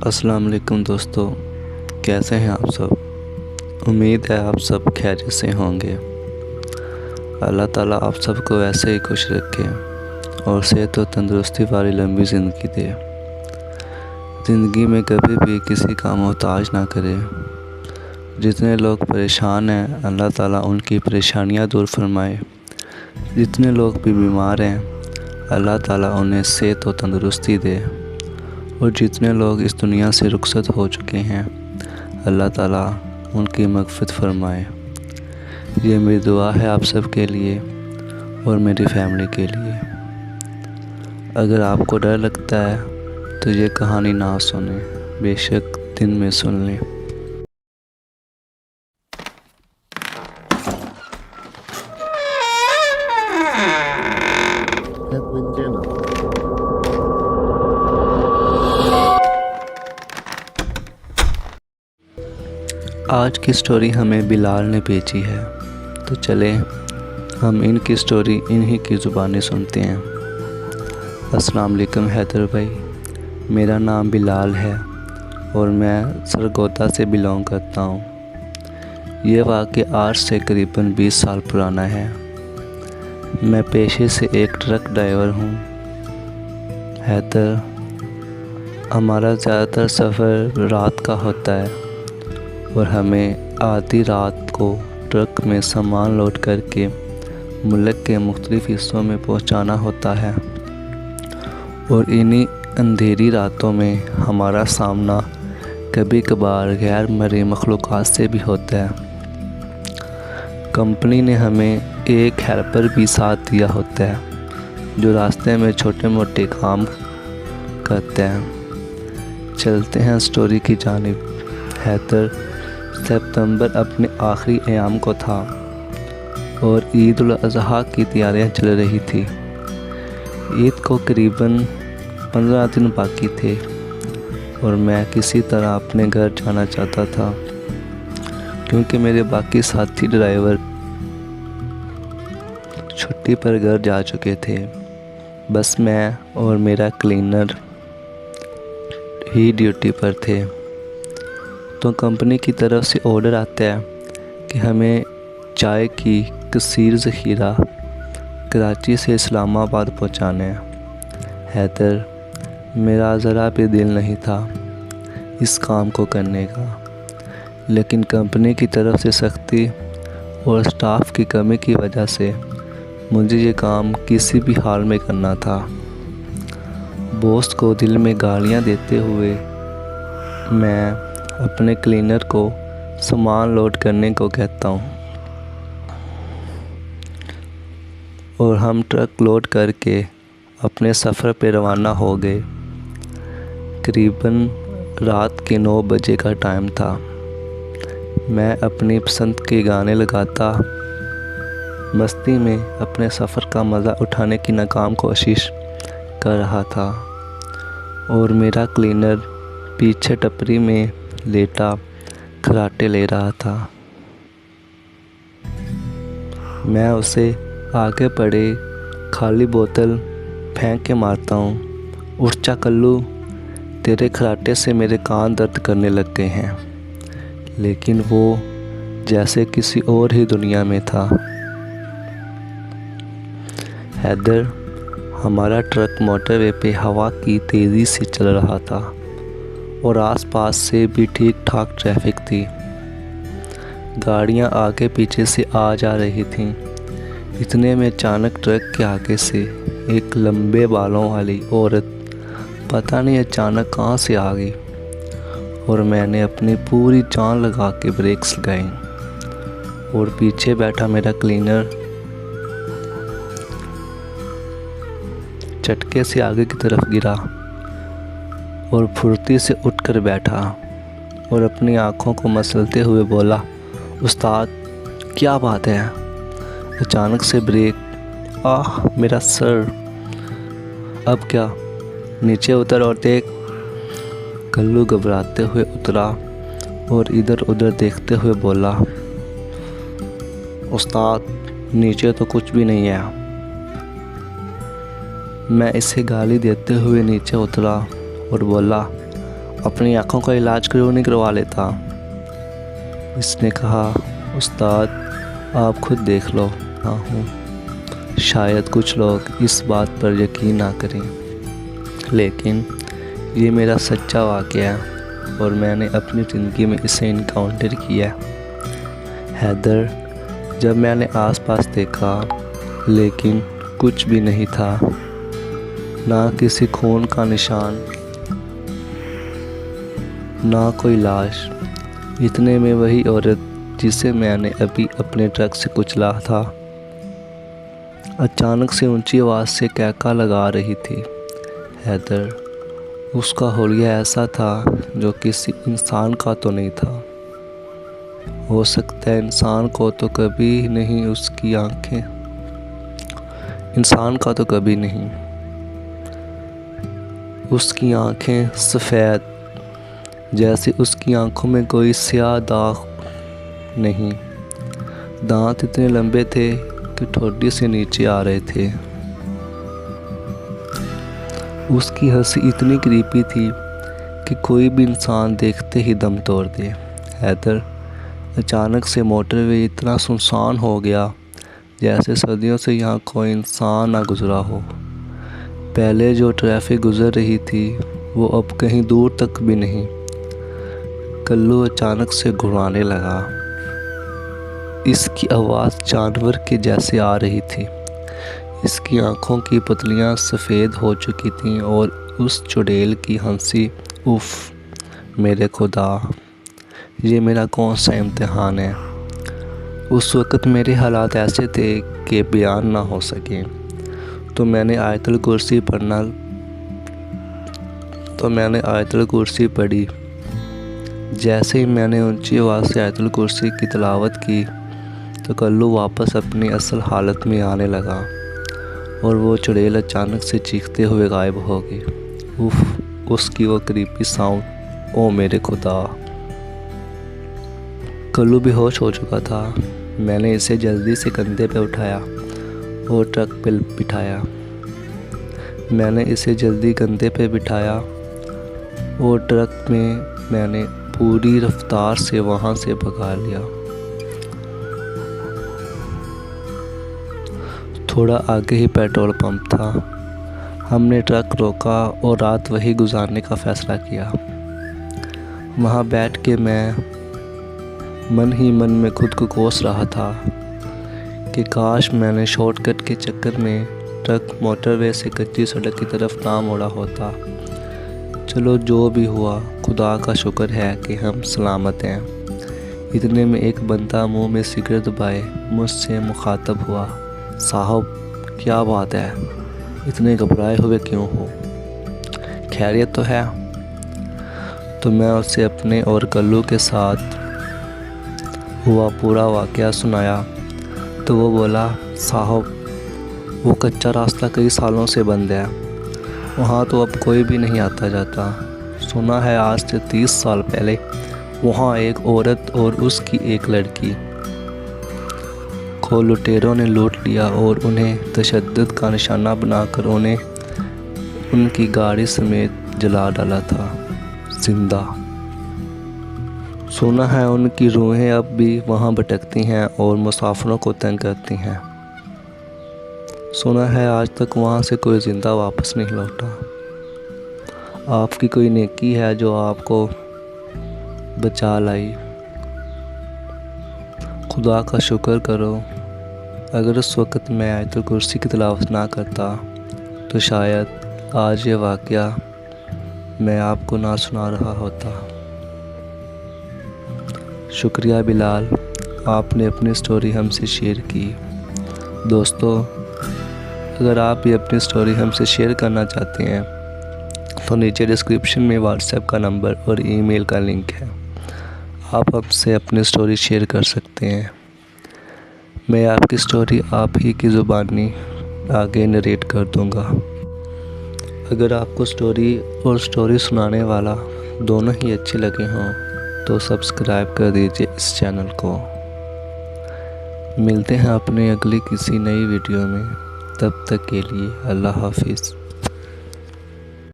अस्सलाम वालेकुम दोस्तों, कैसे हैं आप सब। उम्मीद है आप सब खैरियत से होंगे। अल्लाह ताला आप सबको ऐसे ही खुश रखे और सेहत और तंदुरुस्ती वाली लंबी ज़िंदगी दे। ज़िंदगी में कभी भी किसी का मोहताज ना करे। जितने लोग परेशान हैं अल्लाह ताला उनकी परेशानियां दूर फरमाए। जितने लोग भी बीमार हैं अल्लाह ताला उन्हें सेहत और तंदुरुस्ती दे। और जितने लोग इस दुनिया से रुखसत हो चुके हैं अल्लाह ताला उनकी मग़फ़िरत फरमाए। ये मेरी दुआ है आप सब के लिए और मेरी फैमिली के लिए। अगर आपको डर लगता है तो ये कहानी ना सुने, बेशक दिन में सुन लें। आज की स्टोरी हमें बिलाल ने भेजी है, तो चले हम इनकी स्टोरी इन्हीं की ज़ुबानी सुनते हैं। अस्सलाम वालेकुम हैदर भाई, मेरा नाम बिलाल है और मैं सरगोदा से बिलोंग करता हूँ। ये वाक़या आज से करीबन 20 साल पुराना है। मैं पेशे से एक ट्रक ड्राइवर हूँ। हैदर, हमारा ज़्यादातर सफ़र रात का होता है और हमें आधी रात को ट्रक में सामान लोड करके मुल्क के मुख्तलिफ़ हिस्सों में पहुंचाना होता है। और इन्हीं अंधेरी रातों में हमारा सामना कभी कभार गैर मर्ई मखलूक़ात से भी होता है। कंपनी ने हमें एक हेल्पर भी साथ दिया होता है जो रास्ते में छोटे मोटे काम करते हैं। चलते हैं स्टोरी की जानिब। हैदर, सितंबर अपने आखिरी अयाम को था और ईद उल अज़हा की तैयारियां चल रही थी। ईद को करीबन 15 दिन बाकी थे और मैं किसी तरह अपने घर जाना चाहता था क्योंकि मेरे बाकी साथी ड्राइवर छुट्टी पर घर जा चुके थे। बस मैं और मेरा क्लीनर ही ड्यूटी पर थे। तो कंपनी की तरफ से ऑर्डर आता है कि हमें चाय की कसीर ज़ख़ीरा कराची से इस्लामाबाद पहुंचाने हैं। हैदर, मेरा ज़रा भी दिल नहीं था इस काम को करने का, लेकिन कंपनी की तरफ से सख्ती और स्टाफ की कमी की वजह से मुझे ये काम किसी भी हाल में करना था। बॉस को दिल में गालियां देते हुए मैं अपने क्लीनर को सामान लोड करने को कहता हूँ और हम ट्रक लोड करके अपने सफ़र पे रवाना हो गए। करीबन रात के 9 बजे का टाइम था। मैं अपनी पसंद के गाने लगाता मस्ती में अपने सफ़र का मज़ा उठाने की नाकाम कोशिश कर रहा था और मेरा क्लीनर पीछे टपरी में लेटा खराटे ले रहा था। मैं उसे आगे पड़े खाली बोतल फेंक के मारता हूँ, उठ जा कल्लू, तेरे खराटे से मेरे कान दर्द करने लग गए हैं। लेकिन वो जैसे किसी और ही दुनिया में था। हैदर, हमारा ट्रक मोटरवे पे हवा की तेज़ी से चल रहा था और आसपास से भी ठीक ठाक ट्रैफिक थी। गाड़ियां आगे पीछे से आ जा रही थीं। इतने में अचानक ट्रक के आगे से एक लंबे बालों वाली औरत पता नहीं अचानक कहां से आ गई और मैंने अपनी पूरी जान लगा के ब्रेक्स लगाई और पीछे बैठा मेरा क्लीनर झटके से आगे की तरफ गिरा और फुर्ती से उठकर बैठा और अपनी आँखों को मसलते हुए बोला, उस्ताद क्या बात है। अचानक से ब्रेक, आह मेरा सर, अब क्या, नीचे उतर और देख। कल्लू घबराते हुए उतरा और इधर उधर देखते हुए बोला, उस्ताद नीचे तो कुछ भी नहीं है। मैं इसे गाली देते हुए नीचे उतरा और बोला, अपनी आँखों का इलाज क्यों नहीं करवा लेता? इसने कहा, उस्ताद आप खुद देख लो। हाँ हूँ, शायद कुछ लोग इस बात पर यकीन ना करें, लेकिन ये मेरा सच्चा वाक़या है और मैंने अपनी ज़िंदगी में इसे इनकाउंटर किया। हैदर, जब मैंने आसपास देखा लेकिन कुछ भी नहीं था, ना किसी खून का निशान, ना कोई लाश। इतने में वही औरत जिसे मैंने अभी अपने ट्रक से कुचला था, अचानक से ऊंची आवाज़ से कहका लगा रही थी। हैदर, उसका हुलिया ऐसा था जो किसी इंसान का तो नहीं था। हो सकता है इंसान को तो कभी नहीं, उसकी आंखें इंसान का तो कभी नहीं। उसकी आंखें सफ़ेद, जैसे उसकी आंखों में कोई स्याह दाग नहीं। दांत इतने लंबे थे कि ठोड़ी से नीचे आ रहे थे। उसकी हंसी इतनी क्रीपी थी कि कोई भी इंसान देखते ही दम तोड़ दे। हैदर, अचानक से मोटरवे इतना सुनसान हो गया जैसे सदियों से यहाँ कोई इंसान ना गुज़रा हो। पहले जो ट्रैफिक गुज़र रही थी वो अब कहीं दूर तक भी नहीं। कल्लू अचानक से घुराने लगा। इसकी आवाज़ जानवर के जैसे आ रही थी। इसकी आंखों की पतलियाँ सफ़ेद हो चुकी थीं और उस चुड़ैल की हंसी, उफ़ मेरे खुदा, ये मेरा कौन सा इम्तिहान है। उस वक़्त मेरे हालात ऐसे थे कि बयान ना हो सके। तो मैंने आयतुल कुर्सी पढ़ी। जैसे ही मैंने ऊंची आवाज़ से आयतुल कुर्सी की तिलावत की तो कल्लू वापस अपनी असल हालत में आने लगा और वो चुड़ैल अचानक से चीखते हुए गायब हो गई। उफ़, उसकी वो क्रीपी साउंड, ओ मेरे खुदा। कल्लू बेहोश हो चुका था। मैंने इसे जल्दी से कंधे पे उठाया और ट्रक पे बिठाया। और ट्रक में मैंने पूरी रफ्तार से वहाँ से भगा लिया। थोड़ा आगे ही पेट्रोल पंप था। हमने ट्रक रोका और रात वही गुजारने का फ़ैसला किया। वहाँ बैठ के मैं मन ही मन में खुद को कोस रहा था कि काश मैंने शॉर्टकट के चक्कर में ट्रक मोटरवे से कच्ची सड़क की तरफ ना मोड़ा होता। चलो जो भी हुआ, खुदा का शुक्र है कि हम सलामत हैं। इतने में एक बंदा मुंह में सिगरेट दबाए मुझसे मुखातब हुआ, साहब क्या बात है, इतने घबराए हुए क्यों हो, खैरियत तो है? तो मैं उसे अपने और कल्लू के साथ हुआ पूरा वाक़या सुनाया तो वो बोला, साहब वो कच्चा रास्ता कई सालों से बंद है, वहाँ तो अब कोई भी नहीं आता जाता। सुना है आज से 30 साल पहले वहाँ एक औरत और उसकी एक लड़की को लुटेरों ने लूट लिया और उन्हें तशद्दुद का निशाना बनाकर उन्हें उनकी गाड़ी समेत जला डाला था जिंदा। सुना है उनकी रूहें अब भी वहाँ भटकती हैं और मुसाफिरों को तंग करती हैं। सुना है आज तक वहाँ से कोई ज़िंदा वापस नहीं लौटा। आपकी कोई नेकी है जो आपको बचा लाई। खुदा का शुक्र करो, अगर उस वक़्त मैं आयतुल कुर्सी की तिलावत ना करता तो शायद आज ये वाक़या मैं आपको ना सुना रहा होता। शुक्रिया बिलाल, आपने अपनी स्टोरी हमसे शेयर की। दोस्तों, अगर आप भी अपनी स्टोरी हमसे शेयर करना चाहते हैं तो नीचे डिस्क्रिप्शन में व्हाट्सएप का नंबर और ईमेल का लिंक है। आप हमसे अपनी स्टोरी शेयर कर सकते हैं। मैं आपकी स्टोरी आप ही की ज़ुबानी आगे नरेट कर दूंगा। अगर आपको स्टोरी और स्टोरी सुनाने वाला दोनों ही अच्छे लगे हों तो सब्सक्राइब कर दीजिए इस चैनल को। मिलते हैं अपने अगली किसी नई वीडियो में, तब तक के लिए अल्लाह हाफिज़।